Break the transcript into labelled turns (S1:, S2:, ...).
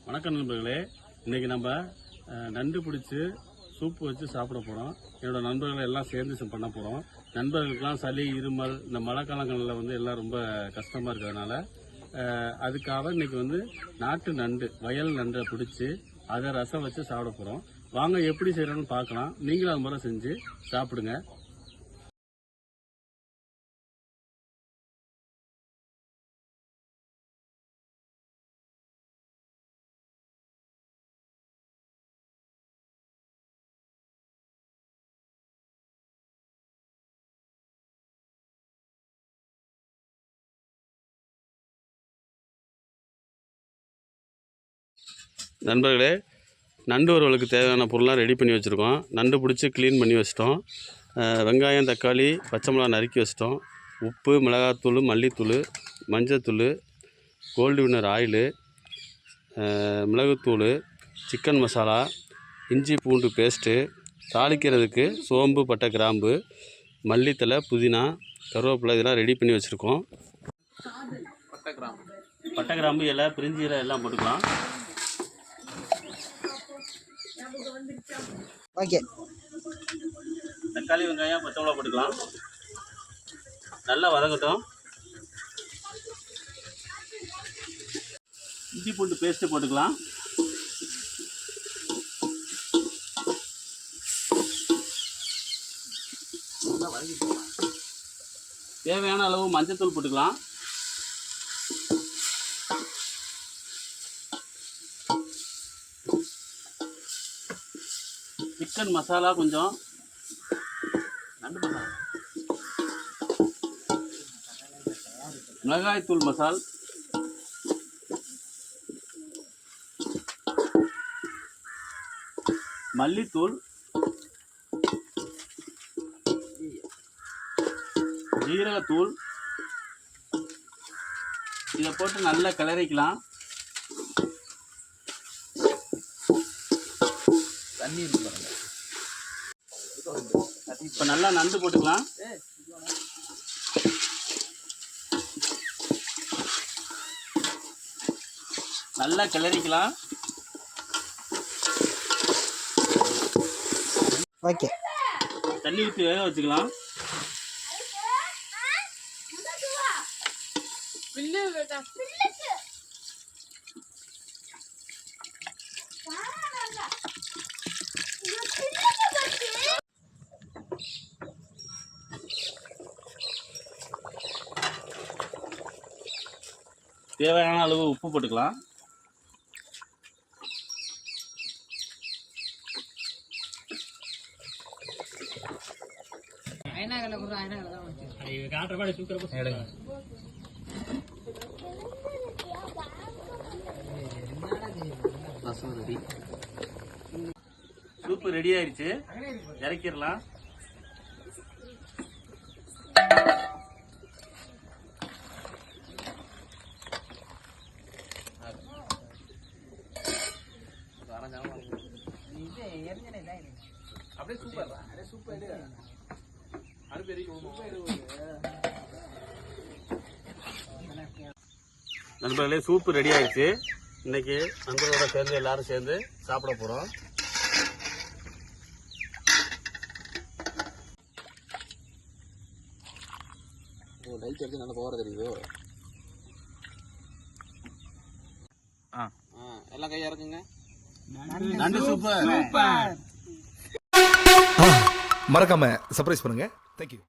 S1: வணக்கம் நண்பர்களே, இன்னைக்கு நம்ம நண்டு பிடிச்சி சூப்பு வச்சு சாப்பிட போகிறோம். என்னோட நண்பர்கள் எல்லாம் சேர்ந்து பண்ண போகிறோம். நண்பர்களுக்கெல்லாம் சளி, இருமல், இந்த மழை காலங்களில் எல்லாம் ரொம்ப கஷ்டமாக இருக்கிறதுனால அதுக்காக இன்னைக்கு நாட்டு நண்டு, வயல் நண்டை பிடிச்சி அதை ரசம் வச்சு சாப்பிட போகிறோம். வாங்க எப்படி செய்யறோம்னு பார்க்கலாம். நீங்களும் அது மாதிரி செஞ்சு சாப்பிடுங்க. நண்பர்களே, நண்டு வறுவலுக்கு தேவையான பொருள்லாம் ரெடி பண்ணி வச்சுருக்கோம். நண்டு பிடிச்சி க்ளீன் பண்ணி வச்சிட்டோம். வெங்காயம், தக்காளி, பச்சை மிளகா நறுக்கி வச்சிட்டோம். உப்பு, மிளகாத்தூள், மல்லித்தூள், மஞ்சத்தூள், கோல்டு வின்னர் ஆயிலு, மிளகுத்தூள், சிக்கன் மசாலா, இஞ்சி பூண்டு பேஸ்ட்டு, தாளிக்கிறதுக்கு சோம்பு, பட்டை, கிராம்பு, மல்லித்தலை, புதினா, கருவேப்பிலை இதெல்லாம் ரெடி பண்ணி வச்சுருக்கோம். பட்டை கிராம்பு இலை, பிரிஞ்சி இலை எல்லாம் போட்டுக்கலாம்.
S2: ஓகே,
S1: தக்காளி, வெங்காயம், பச்சை மிளகா போட்டுக்கலாம். நல்லா வதங்கட்டும். இஞ்சி பூண்டு பேஸ்ட்டு போட்டுக்கலாம். தேவையான அளவு மஞ்சத்தூள் போட்டுக்கலாம். சிக்கன் மசாலா கொஞ்சம், நண்டு மசாலா, மிளகாய்த்தூள் மசால், மல்லித்தூள், ஜீரகத்தூள் இதை போட்டு நல்லா கிளறிக்கலாம். தண்ணி இப்போ நல்லா நண்டு போட்டுக்கலாம். நல்லா கிளறிக்கலாம்.
S2: ஓகே,
S1: தண்ணி ஊற்றி வேக வச்சுக்கலாம். தேவையான அளவு உப்பு போட்டுக்கலாம். சூப்பு ரெடி ஆயிடுச்சு, இறக்கிடலாம். நண்பர்களே, சூப்பு ரெடி ஆயிடுச்சு. இன்னைக்கு நண்பர்களோட சேர்ந்து எல்லாரும் சேர்ந்து சாப்பிட போறோம். லைட் எடுத்து நல்லா போற தெரியுதோ. எல்லாம் கையா இருக்குங்க. நண்டு சூப்பர்.
S3: மறக்காம சர்ப்ரைஸ் பண்ணுங்க. தேங்க்யூ.